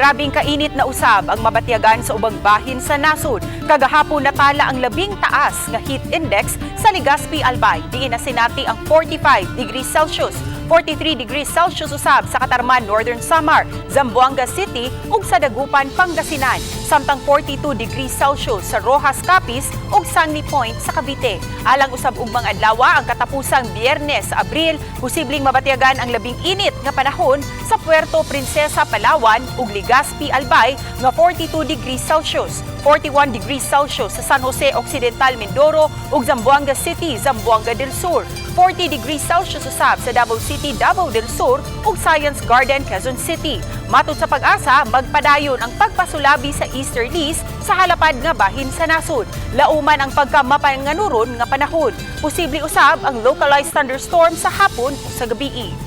Grabing kainit na usab ang mabatyagan sa ubang bahin sa nasod. Kagahapon natala ang labing taas nga heat index sa Legazpi, Albay. Diin na sinati ang 45 degrees Celsius. 43 degrees Celsius usab sa Katarman, Northern Samar, Zamboanga City ug sa Dagupan, Pangasinan. Samtang 42 degrees Celsius sa Rojas, Capiz ug Sanli Point sa Cavite. Alang usab ug mga adlaw ang katapusang Biyernes sa Abril, posibleng mabatyagan ang labing init nga panahon sa Puerto Princesa, Palawan ug Legazpi, Albay nga 42 degrees Celsius. 41 degrees Celsius sa San Jose Occidental, Mindoro ug Zamboanga City, Zamboanga del Sur. 40 degrees Celsius usab sa Davao City, Davao del Sur ug Science Garden, Quezon City. Matud sa Pag-asa, magpadayon ang pagpasulabi sa easterlies sa halapad nga bahin sa nasod. Lauman ang pagkamapanganuron nga panahon. Posible usab ang localized thunderstorm sa hapon o sa gabii.